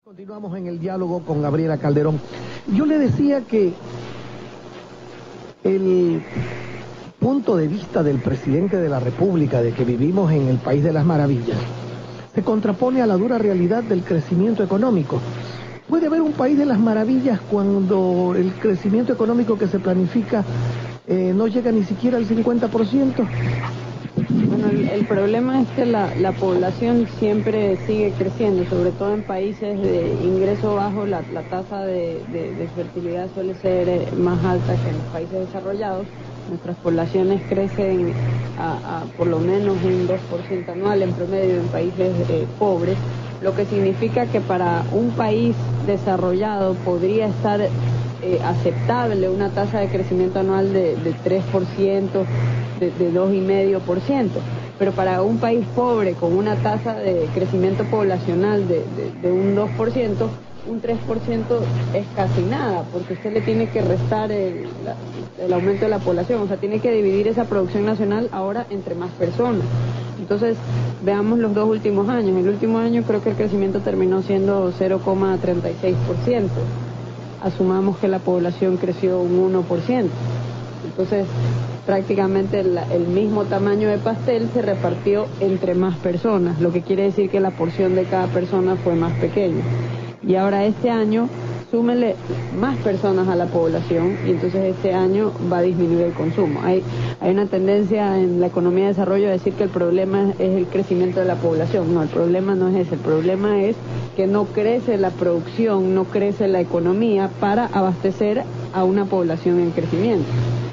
Continuamos en el diálogo con Gabriela Calderón. Yo le decía que el punto de vista del presidente de la República de que vivimos en el país de las maravillas se contrapone a la dura realidad del crecimiento económico. ¿Puede haber un país de las maravillas cuando el crecimiento económico que se planifica no llega ni siquiera al 50%? Bueno, el problema es que la población siempre sigue creciendo, sobre todo en países de ingreso bajo, la tasa de fertilidad suele ser más alta que en los países desarrollados. Nuestras poblaciones crecen a por lo menos un 2% anual en promedio en países pobres, lo que significa que para un país desarrollado podría estar aceptable una tasa de crecimiento anual de 3%, de 2,5%, pero para un país pobre con una tasa de crecimiento poblacional de un 2%, un 3% es casi nada, porque usted le tiene que restar el aumento de la población, o sea, tiene que dividir esa producción nacional ahora entre más personas. Entonces, veamos los dos últimos años. El último año creo que el crecimiento terminó siendo 0,36%. Asumamos que la población creció un 1%. Entonces, prácticamente el mismo tamaño de pastel se repartió entre más personas, lo que quiere decir que la porción de cada persona fue más pequeña. Y ahora este año, súmele más personas a la población y entonces este año va a disminuir el consumo. Hay una tendencia en la economía de desarrollo a decir que el problema es el crecimiento de la población. No, el problema no es ese, el problema es que no crece la producción, no crece la economía para abastecer a una población en crecimiento.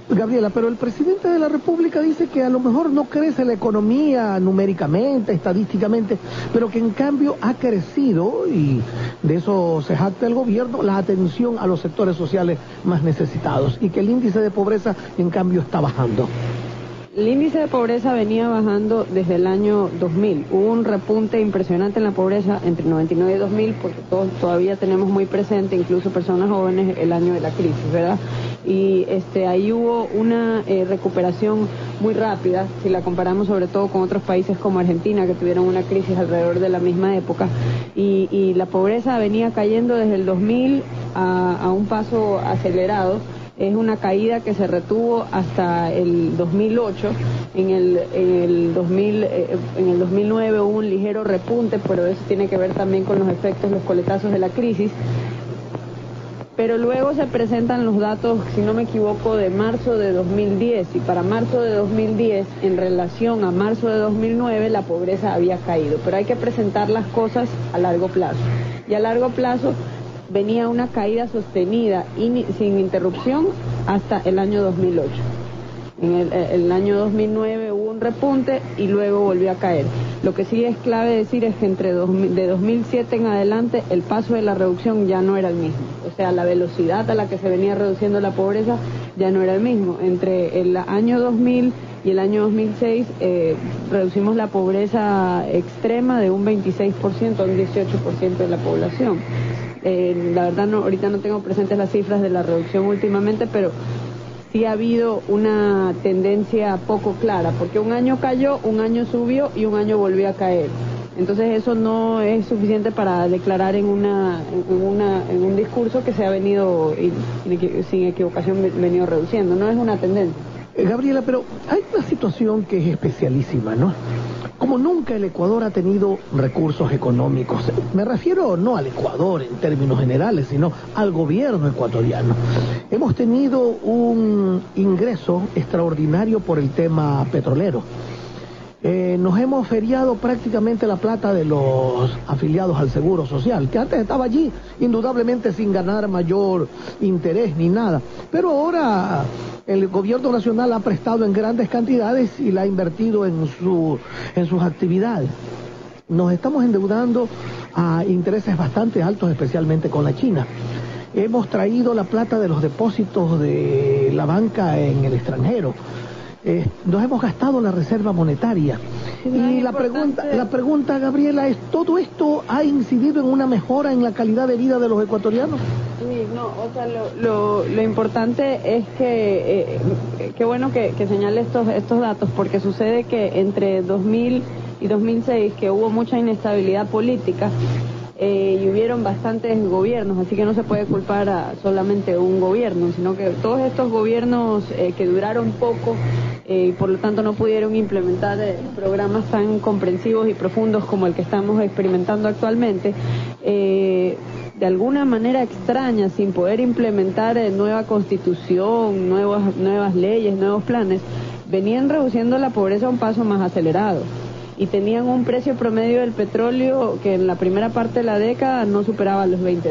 Gabriela, pero el presidente de la República dice que a lo mejor no crece la economía numéricamente, estadísticamente, pero que en cambio ha crecido, y de eso se jacta el gobierno, la atención a los sectores sociales más necesitados, y que el índice de pobreza en cambio está bajando. El índice de pobreza venía bajando desde el año 2000. Hubo un repunte impresionante en la pobreza entre 99 y 2000, porque todos todavía tenemos muy presente, incluso personas jóvenes, el año de la crisis, ¿verdad? Y ahí hubo una recuperación muy rápida, si la comparamos sobre todo con otros países como Argentina, que tuvieron una crisis alrededor de la misma época, y la pobreza venía cayendo desde el 2000 a un paso acelerado. Es una caída que se retuvo hasta el 2008. En el 2009 hubo un ligero repunte, pero eso tiene que ver también con los efectos, los coletazos de la crisis. Pero luego se presentan los datos, si no me equivoco, de marzo de 2010. Y para marzo de 2010, en relación a marzo de 2009, la pobreza había caído. Pero hay que presentar las cosas a largo plazo. Y a largo plazo venía una caída sostenida sin interrupción hasta el año 2008. En el año 2009 hubo un repunte y luego volvió a caer. Lo que sí es clave decir es que de 2007 en adelante el paso de la reducción ya no era el mismo. O sea, la velocidad a la que se venía reduciendo la pobreza ya no era el mismo. Entre el año 2000 y el año 2006 reducimos la pobreza extrema de un 26% a un 18% de la población. La verdad ahorita no tengo presentes las cifras de la reducción últimamente, pero sí ha habido una tendencia poco clara, porque un año cayó, un año subió y un año volvió a caer. Entonces eso no es suficiente para declarar en un discurso que se ha venido, sin equivocación, venido reduciendo. No es una tendencia. Gabriela, pero hay una situación que es especialísima, ¿no? Como nunca el Ecuador ha tenido recursos económicos, me refiero no al Ecuador en términos generales, sino al gobierno ecuatoriano. Hemos tenido un ingreso extraordinario por el tema petrolero. Nos hemos feriado prácticamente la plata de los afiliados al Seguro Social, que antes estaba allí, indudablemente sin ganar mayor interés ni nada. Pero ahora el gobierno nacional ha prestado en grandes cantidades y la ha invertido en sus actividades. Nos estamos endeudando a intereses bastante altos, especialmente con la China. Hemos traído la plata de los depósitos de la banca en el extranjero. Nos hemos gastado la reserva monetaria. Y la pregunta, Gabriela, es: ¿todo esto ha incidido en una mejora en la calidad de vida de los ecuatorianos? Sí, no, o sea, lo importante es que, qué bueno que señale estos datos, porque sucede que entre 2000 y 2006, que hubo mucha inestabilidad política, y hubieron bastantes gobiernos, así que no se puede culpar a solamente un gobierno, sino que todos estos gobiernos que duraron poco y por lo tanto no pudieron implementar programas tan comprensivos y profundos como el que estamos experimentando actualmente, de alguna manera extraña, sin poder implementar nueva constitución, nuevas leyes, nuevos planes, venían reduciendo la pobreza a un paso más acelerado. Y tenían un precio promedio del petróleo que en la primera parte de la década no superaba los $20.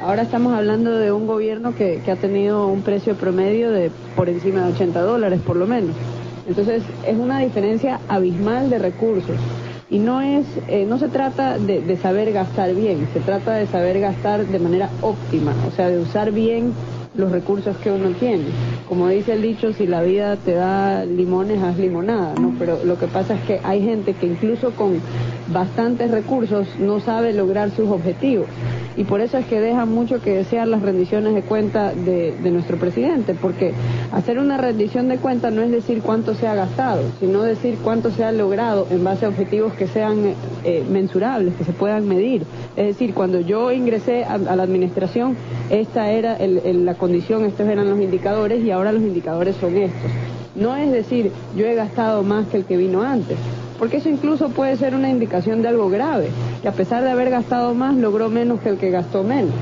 Ahora estamos hablando de un gobierno que ha tenido un precio promedio de por encima de $80 por lo menos. Entonces es una diferencia abismal de recursos. Y no se trata de saber gastar bien, se trata de saber gastar de manera óptima, o sea, de usar bien los recursos que uno tiene. Como dice el dicho, si la vida te da limones, haz limonada, ¿no? Pero lo que pasa es que hay gente que incluso con bastantes recursos no sabe lograr sus objetivos. Y por eso es que deja mucho que desear las rendiciones de cuenta de nuestro presidente, porque hacer una rendición de cuenta no es decir cuánto se ha gastado, sino decir cuánto se ha logrado en base a objetivos que sean mensurables, que se puedan medir. Es decir, cuando yo ingresé a la administración, esta era la condición, estos eran los indicadores y ahora los indicadores son estos. No es decir, yo he gastado más que el que vino antes, porque eso incluso puede ser una indicación de algo grave, que a pesar de haber gastado más, logró menos que el que gastó menos.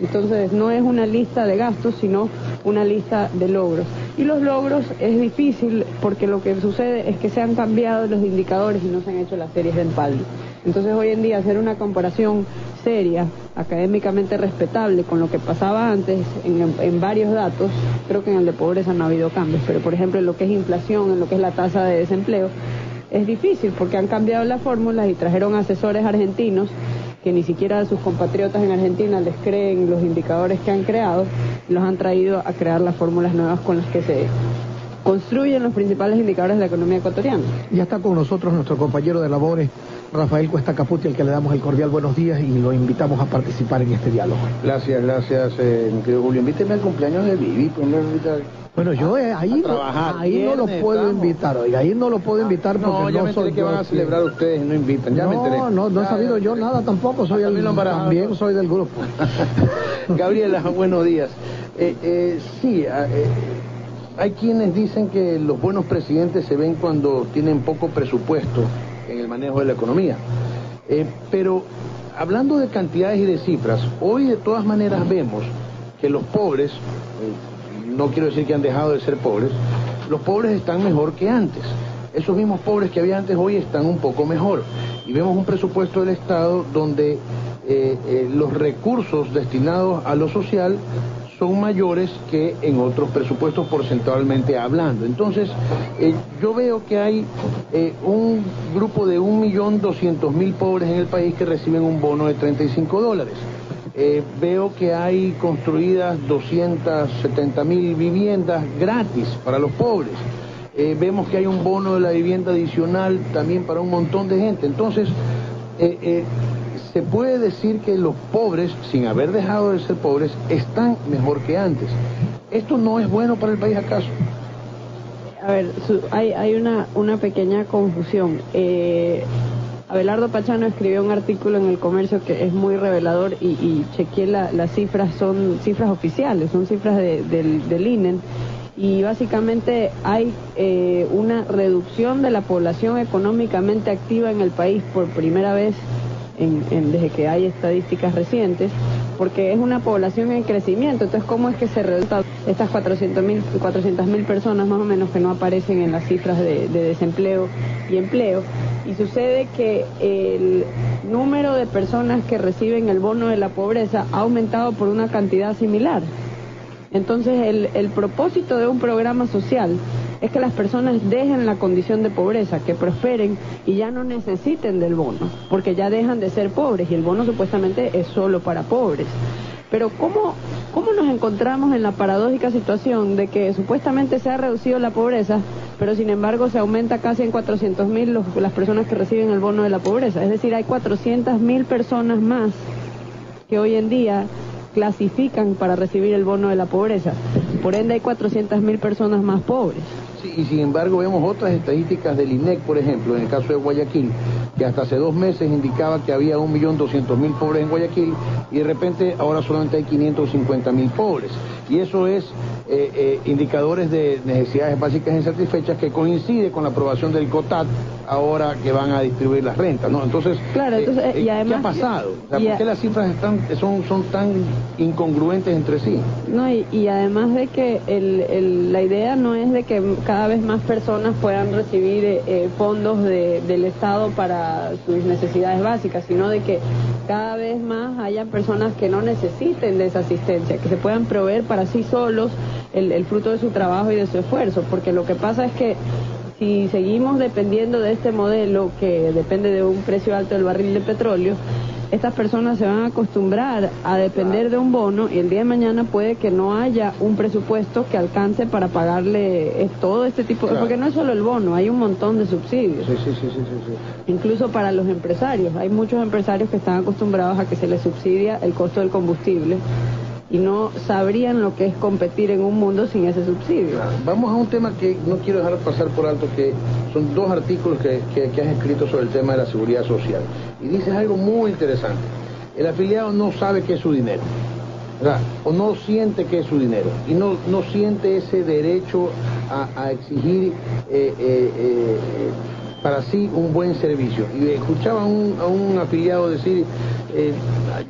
Entonces no es una lista de gastos, sino una lista de logros. Y los logros es difícil porque lo que sucede es que se han cambiado los indicadores y no se han hecho las series de empalme. Entonces hoy en día hacer una comparación seria, académicamente respetable con lo que pasaba antes en varios datos, creo que en el de pobreza no ha habido cambios, pero por ejemplo en lo que es inflación, en lo que es la tasa de desempleo, es difícil porque han cambiado las fórmulas y trajeron asesores argentinos que ni siquiera sus compatriotas en Argentina les creen los indicadores que han creado, los han traído a crear las fórmulas nuevas con las que se construyen los principales indicadores de la economía ecuatoriana. Ya está con nosotros nuestro compañero de labores, Rafael Cuesta Caputi, al que le damos el cordial buenos días y lo invitamos a participar en este diálogo. Gracias, mi querido Julio. Invíteme al cumpleaños de Vivi, pues no invitar. Bueno, yo ahí no lo puedo invitar, oiga, ahí no lo puedo invitar porque no, ya me enteré que van a celebrar ustedes y no invitan, ya me enteré. No he sabido yo nada tampoco, también soy del grupo. Gabriela, buenos días. Hay quienes dicen que los buenos presidentes se ven cuando tienen poco presupuesto en el manejo de la economía. Pero hablando de cantidades y de cifras, hoy de todas maneras vemos que los pobres, no quiero decir que han dejado de ser pobres, los pobres están mejor que antes. Esos mismos pobres que había antes hoy están un poco mejor. Y vemos un presupuesto del Estado donde los recursos destinados a lo social son mayores que en otros presupuestos porcentualmente hablando. Entonces, yo veo que hay un grupo de 1.200.000 pobres en el país que reciben un bono de $35. Veo que hay construidas 270.000 viviendas gratis para los pobres. Vemos que hay un bono de la vivienda adicional también para un montón de gente. Entonces, se puede decir que los pobres, sin haber dejado de ser pobres, están mejor que antes. ¿Esto no es bueno para el país acaso? A ver, hay una pequeña confusión. Abelardo Pachano escribió un artículo en El Comercio que es muy revelador y chequeé las cifras, son cifras oficiales, son cifras del INE. Y básicamente hay una reducción de la población económicamente activa en el país por primera vez desde que hay estadísticas recientes, porque es una población en crecimiento. Entonces, ¿cómo es que se reducen estas 400.000 personas más o menos que no aparecen en las cifras de desempleo y empleo? Y sucede que el número de personas que reciben el bono de la pobreza ha aumentado por una cantidad similar. Entonces, el propósito de un programa social es que las personas dejen la condición de pobreza, que prosperen y ya no necesiten del bono, porque ya dejan de ser pobres y el bono supuestamente es solo para pobres. Pero ¿cómo nos encontramos en la paradójica situación de que supuestamente se ha reducido la pobreza, pero sin embargo se aumenta casi en 400.000 las personas que reciben el bono de la pobreza? Es decir, hay 400.000 personas más que hoy en día clasifican para recibir el bono de la pobreza. Por ende hay 400.000 personas más pobres. Sí, y sin embargo vemos otras estadísticas del INEC, por ejemplo, en el caso de Guayaquil, que hasta hace 2 meses indicaba que había 1.200.000 pobres en Guayaquil, y de repente ahora solamente hay 550.000 pobres. Y eso es indicadores de necesidades básicas insatisfechas, que coincide con la aprobación del COTAT, ahora que van a distribuir las rentas, ¿no? Entonces, claro, y además, ¿qué ha pasado? O sea, ¿por qué las cifras son tan incongruentes entre sí? No, y además de que la idea no es de que cada vez más personas puedan recibir fondos del Estado para sus necesidades básicas, sino de que cada vez más hayan personas que no necesiten de esa asistencia, que se puedan proveer para sí solos el fruto de su trabajo y de su esfuerzo, porque lo que pasa es que si seguimos dependiendo de este modelo que depende de un precio alto del barril de petróleo, estas personas se van a acostumbrar a depender de un bono, y el día de mañana puede que no haya un presupuesto que alcance para pagarle todo este tipo, porque no es solo el bono, hay un montón de subsidios. Sí. Incluso para los empresarios, hay muchos empresarios que están acostumbrados a que se les subsidia el costo del combustible, y no sabrían lo que es competir en un mundo sin ese subsidio. Vamos a un tema que no quiero dejar pasar por alto, que son 2 artículos que has escrito sobre el tema de la seguridad social. Y dices algo muy interesante. El afiliado no sabe qué es su dinero, ¿verdad? O no siente que es su dinero, y no siente ese derecho a exigir para sí un buen servicio. Y escuchaba a un afiliado decir,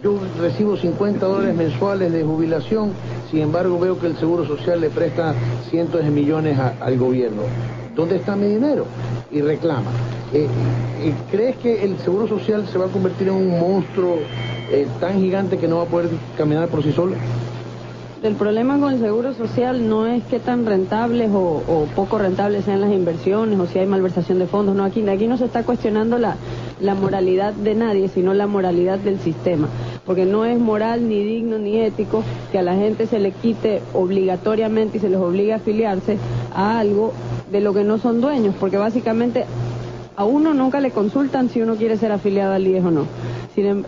yo recibo $50 mensuales de jubilación, sin embargo veo que el Seguro Social le presta cientos de millones al gobierno. ¿Dónde está mi dinero? Y reclama. ¿Crees que el Seguro Social se va a convertir en un monstruo tan gigante que no va a poder caminar por sí solo? El problema con el Seguro Social no es qué tan rentables o poco rentables sean las inversiones, o si hay malversación de fondos. No, aquí no se está cuestionando la moralidad de nadie, sino la moralidad del sistema. Porque no es moral, ni digno, ni ético que a la gente se le quite obligatoriamente y se les obligue a afiliarse a algo de lo que no son dueños, porque básicamente a uno nunca le consultan si uno quiere ser afiliado al IES o no.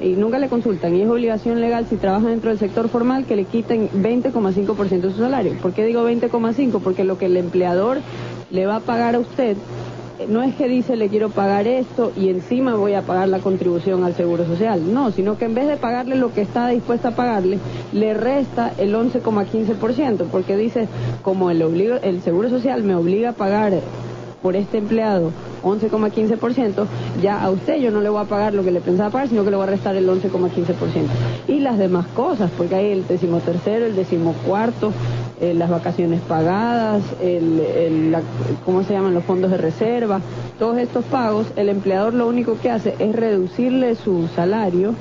Y nunca le consultan, y es obligación legal, si trabaja dentro del sector formal, que le quiten 20,5% de su salario. ¿Por qué digo 20,5%? Porque lo que el empleador le va a pagar a usted no es que dice le quiero pagar esto y encima voy a pagar la contribución al Seguro Social, no, sino que en vez de pagarle lo que está dispuesta a pagarle, le resta el 11,15%, porque dice, como el Seguro Social me obliga a pagar por este empleado 11,15%, ya a usted yo no le voy a pagar lo que le pensaba pagar, sino que le voy a restar el 11,15%. Y las demás cosas, porque hay el 13º, el 14º, las vacaciones pagadas, ¿cómo se llaman? Los fondos de reserva. Todos estos pagos, el empleador lo único que hace es reducirle su salario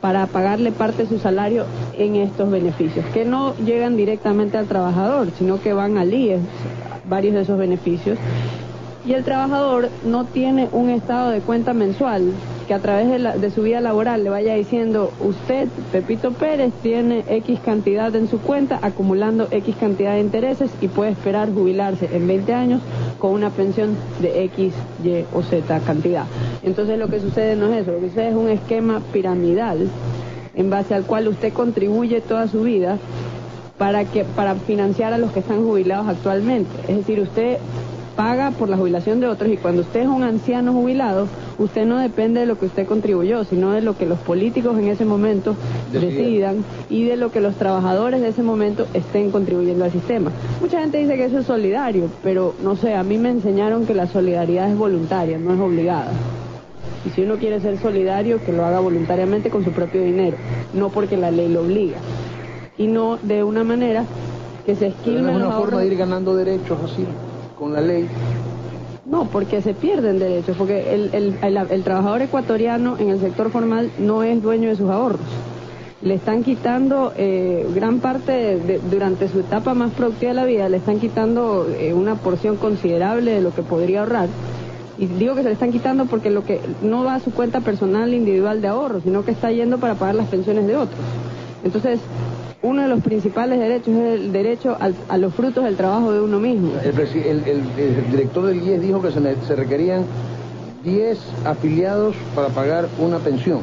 para pagarle parte de su salario en estos beneficios, que no llegan directamente al trabajador, sino que van al IES, varios de esos beneficios. Y el trabajador no tiene un estado de cuenta mensual que a través de su vida laboral le vaya diciendo, usted, Pepito Pérez, tiene X cantidad en su cuenta, acumulando X cantidad de intereses, y puede esperar jubilarse en 20 años con una pensión de X, Y o Z cantidad. Entonces lo que sucede no es eso, lo que sucede es un esquema piramidal en base al cual usted contribuye toda su vida para financiar a los que están jubilados actualmente. Es decir, usted paga por la jubilación de otros, y cuando usted es un anciano jubilado, usted no depende de lo que usted contribuyó, sino de lo que los políticos en ese momento decidan y de lo que los trabajadores de ese momento estén contribuyendo al sistema. Mucha gente dice que eso es solidario, pero no sé, a mí me enseñaron que la solidaridad es voluntaria, no es obligada. Y si uno quiere ser solidario, que lo haga voluntariamente con su propio dinero, no porque la ley lo obliga. Y no de una manera que se esquilme los ahorros. ¿Es una forma de ir ganando derechos así, con la ley? No, porque se pierden derechos, porque el trabajador ecuatoriano en el sector formal no es dueño de sus ahorros. Le están quitando gran parte, durante su etapa más productiva de la vida, le están quitando una porción considerable de lo que podría ahorrar. Y digo que se le están quitando porque lo que no va a su cuenta personal individual de ahorro, sino que está yendo para pagar las pensiones de otros. Entonces, uno de los principales derechos es el derecho a los frutos del trabajo de uno mismo. El director del IES dijo que se requerían 10 afiliados para pagar una pensión.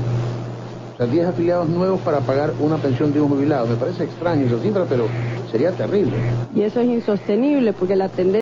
O sea, 10 afiliados nuevos para pagar una pensión de un jubilado. Me parece extraño esa cifra, pero sería terrible. Y eso es insostenible, porque la tendencia